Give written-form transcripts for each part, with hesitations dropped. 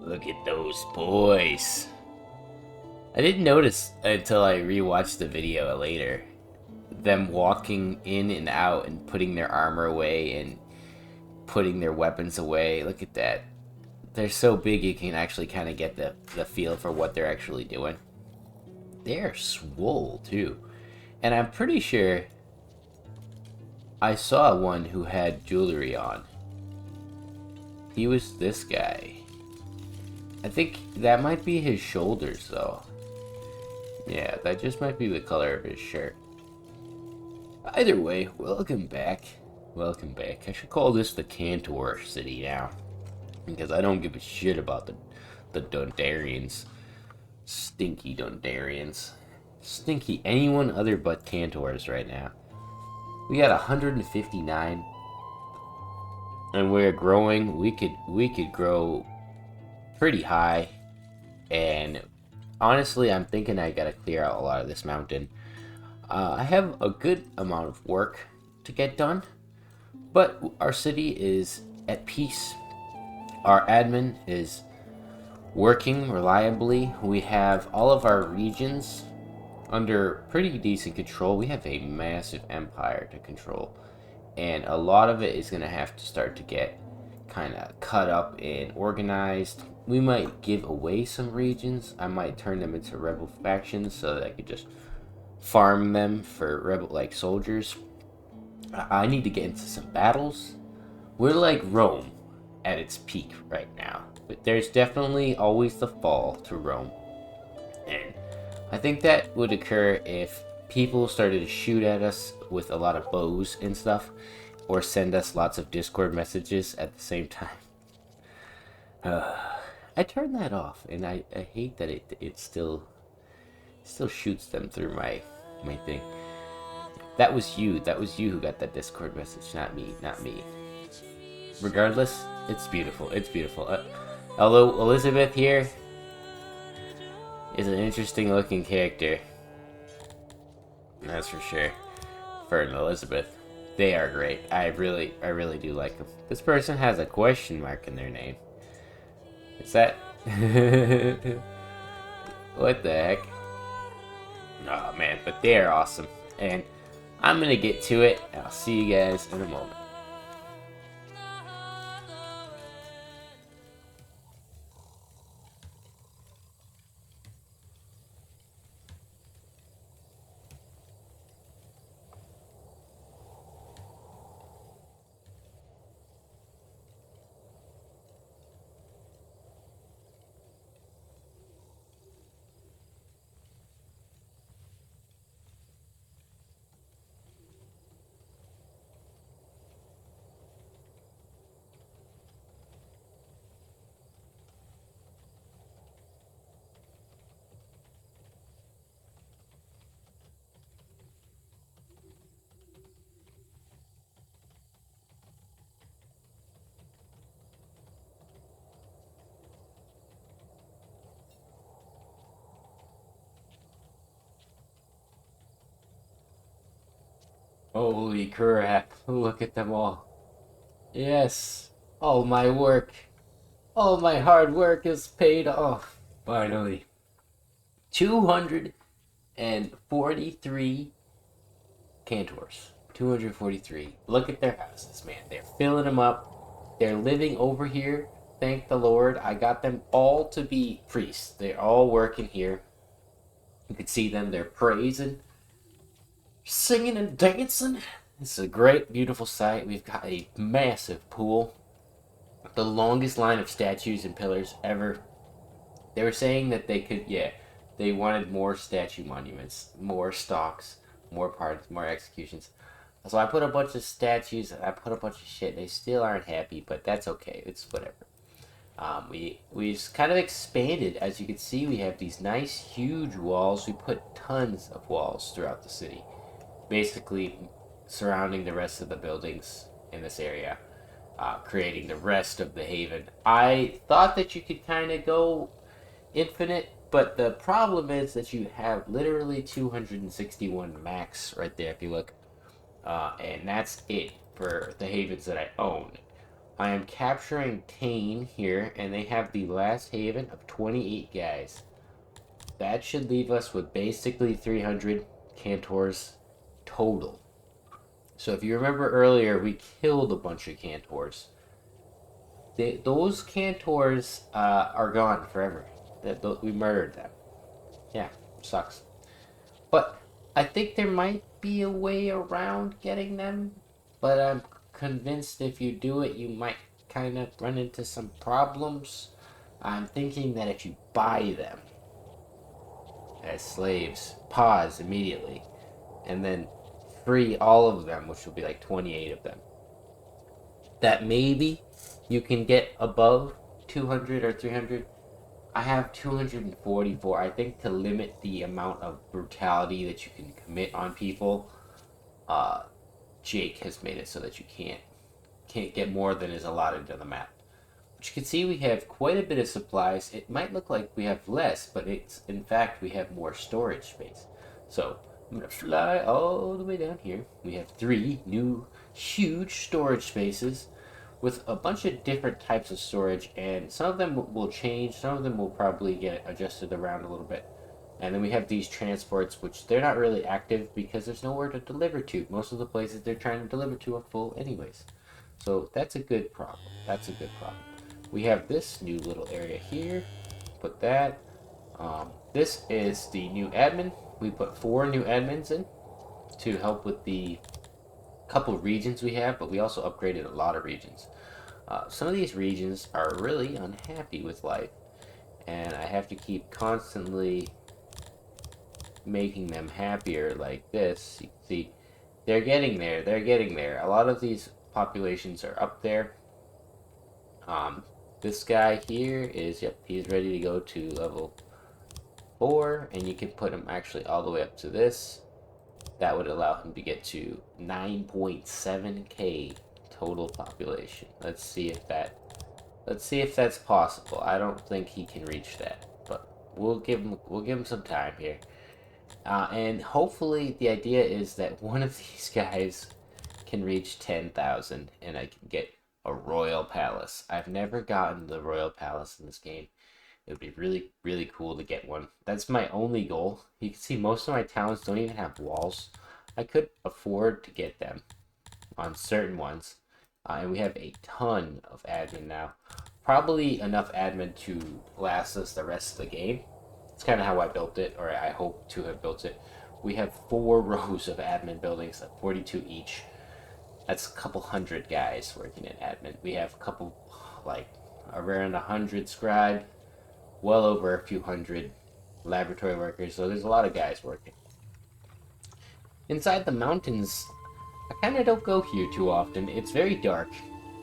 Look at those boys. I didn't notice until I rewatched the video later. Them walking in and out and putting their armor away and putting their weapons away. Look at that. They're so big you can actually kind of get the feel for what they're actually doing. They're swole too. And I'm pretty sure I saw one who had jewelry on. He was this guy. I think that might be his shoulders though. Yeah, that just might be the color of his shirt. Either way, welcome back. Welcome back. I should call this the Cantor City now. Because I don't give a shit about the Dundarians. Stinky Dundarians. Stinky anyone other but Cantors right now. We got 159. And we're growing. We could grow pretty high. And honestly, I'm thinking I gotta clear out a lot of this mountain. I have a good amount of work to get done, but our city is at peace. Our admin is working reliably. We have all of our regions under pretty decent control. We have a massive empire to control, and a lot of it is going to have to start to get kind of cut up and organized. We might give away some regions. I might turn them into rebel factions so that I could just farm them for rebel like soldiers. I need to get into some battles. We're like Rome at its peak right now, but there's definitely always the fall to Rome, and I think that would occur if people started to shoot at us with a lot of bows and stuff, or send us lots of Discord messages at the same time. I turned that off, and I hate that it still shoots them through my thing. That was you who got that Discord message, not me. Regardless, it's beautiful. Although Elizabeth here is an interesting looking character, that's for sure. Ferd and Elizabeth, they are great. I really do like them. This person has a question mark in their name. Is that what the heck? Oh man, but they are awesome, and I'm gonna get to it. I'll see you guys in a moment. Holy crap, look at them all. Yes, all my work, all my hard work is paid off. Finally. 243 Cantors. 243. Look at their houses, man. They're filling them up. They're living over here. Thank the Lord. I got them all to be priests. They're all working here. You can see them. They're praising, singing, and dancing. It's a great, beautiful sight. We've got a massive pool. The longest line of statues and pillars ever. They were saying that they could, yeah, they wanted more statue monuments, more stocks, more parts, more executions. So I put a bunch of statues, I put a bunch of shit. They still aren't happy, but that's okay. It's whatever. We've kind of expanded. As you can see, we have these nice, huge walls. We put tons of walls throughout the city, basically surrounding the rest of the buildings in this area, creating the rest of the haven. I thought that you could kind of go infinite, but the problem is that you have literally 261 max right there if you look, and that's it for the havens that I own. I am capturing Tane here, and they have the last haven of 28 guys. That should leave us with basically 300 Cantors total. So if you remember earlier, we killed a bunch of Cantors. Those Cantors are gone forever. We murdered them. Yeah, sucks. But I think there might be a way around getting them. But I'm convinced if you do it, you might kind of run into some problems. I'm thinking that if you buy them as slaves, pause immediately, and then free all of them, which will be like 28 of them, that maybe you can get above 200 or 300. I have 244. I think to limit the amount of brutality that you can commit on people, uh, Jake has made it so that you can't get more than is allotted on the map. But you can see we have quite a bit of supplies. It might look like we have less, but it's in fact we have more storage space. So I'm gonna fly all the way down here. We have 3 new huge storage spaces with a bunch of different types of storage, and some of them will change, some of them will probably get adjusted around a little bit. And then we have these transports, which they're not really active because there's nowhere to deliver to. Most of the places they're trying to deliver to are full anyways. So that's a good problem. That's a good problem. We have this new little area here. Put that. This is the new admin. We put 4 new admins in to help with the couple regions we have, but we also upgraded a lot of regions. Some of these regions are really unhappy with life, and I have to keep constantly making them happier like this. You can see they're getting there. They're getting there. A lot of these populations are up there. This guy here is, yep, he's ready to go to level 4, and you can put him actually all the way up to this. That would allow him to get to 9.7k total population. Let's see if that's possible. I don't think he can reach that, but we'll give him some time here. And hopefully the idea is that one of these guys can reach 10,000 and I can get a royal palace. I've never gotten the royal palace in this game. It would be really, really cool to get one. That's my only goal. You can see most of my towns don't even have walls. I could afford to get them on certain ones. And we have a ton of admin now. Probably enough admin to last us the rest of the game. It's kind of how I built it, or I hope to have built it. We have 4 rows of admin buildings, at 42 each. That's a couple hundred guys working in admin. We have a couple, like, around 100 scribe, well over a few hundred laboratory workers, so there's a lot of guys working. Inside the mountains, I kind of don't go here too often. It's very dark,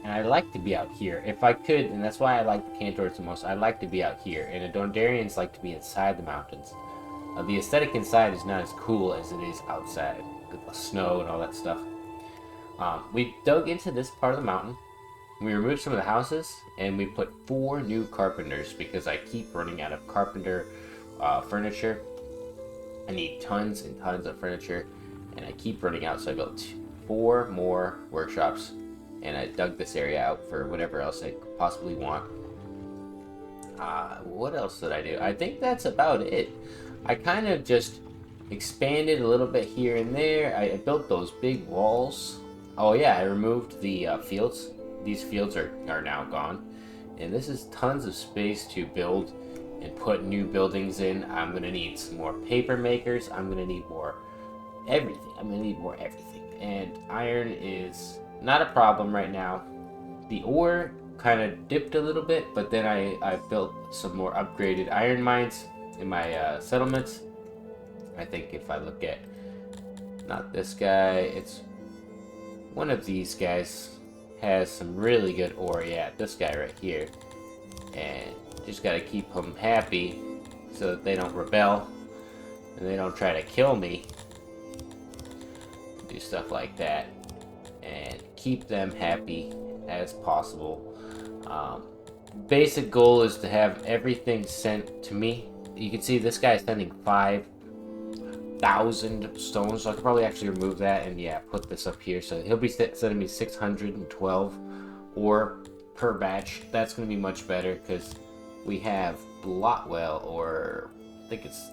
and I like to be out here. If I could, and that's why I like the Cantors the most, I like to be out here, and the Dondarians like to be inside the mountains. The aesthetic inside is not as cool as it is outside, with the snow and all that stuff. We dug into this part of the mountain. We removed some of the houses, and we put 4 new carpenters because I keep running out of carpenter furniture. I need tons and tons of furniture, and I keep running out, so I built 4 more workshops, and I dug this area out for whatever else I could possibly want. What else did I do? I think that's about it. I kind of just expanded a little bit here and there. I built those big walls. Oh yeah, I removed the fields. These fields are now gone. And this is tons of space to build and put new buildings in. I'm going to need some more paper makers. I'm going to need more everything. I'm going to need more everything. And iron is not a problem right now. The ore kind of dipped a little bit, but then I built some more upgraded iron mines in my settlements. I think if I look at, not this guy, it's one of these guys has some really good ore. Yeah, this guy right here. And just gotta keep them happy so that they don't rebel and they don't try to kill me. Do stuff like that and keep them happy as possible. Basic goal is to have everything sent to me. You can see this guy is sending 5,000 stones, so I could probably actually remove that and yeah, put this up here. So he'll be sending me 612 ore per batch. That's going to be much better because we have Blotwell, or I think it's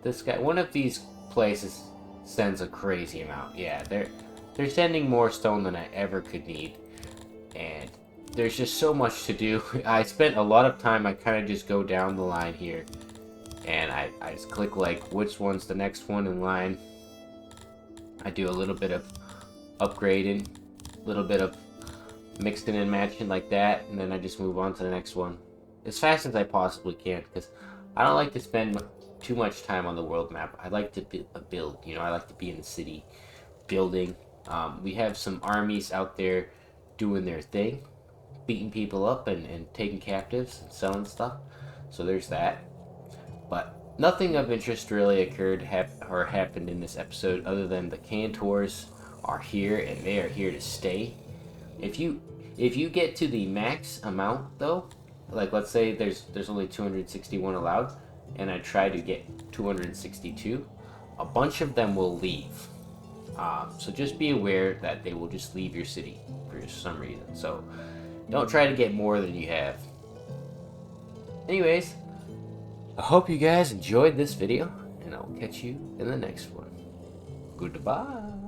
this guy. One of these places sends a crazy amount. Yeah, they're sending more stone than I ever could need, and there's just so much to do. I spent a lot of time. I kind of just go down the line here, and I just click like which one's the next one in line. I do a little bit of upgrading, a little bit of mixing and matching like that, and then I just move on to the next one as fast as I possibly can, because I don't like to spend too much time on the world map. I like to build, you know, I like to be in the city building. We have some armies out there doing their thing, beating people up and taking captives and selling stuff, so there's that. But nothing of interest really occurred or happened in this episode other than the Cantors are here and they are here to stay. If you get to the max amount though, like let's say there's only 261 allowed, and I try to get 262, a bunch of them will leave. So just be aware that they will just leave your city for some reason. So don't try to get more than you have. Anyways, I hope you guys enjoyed this video, and I'll catch you in the next one. Goodbye.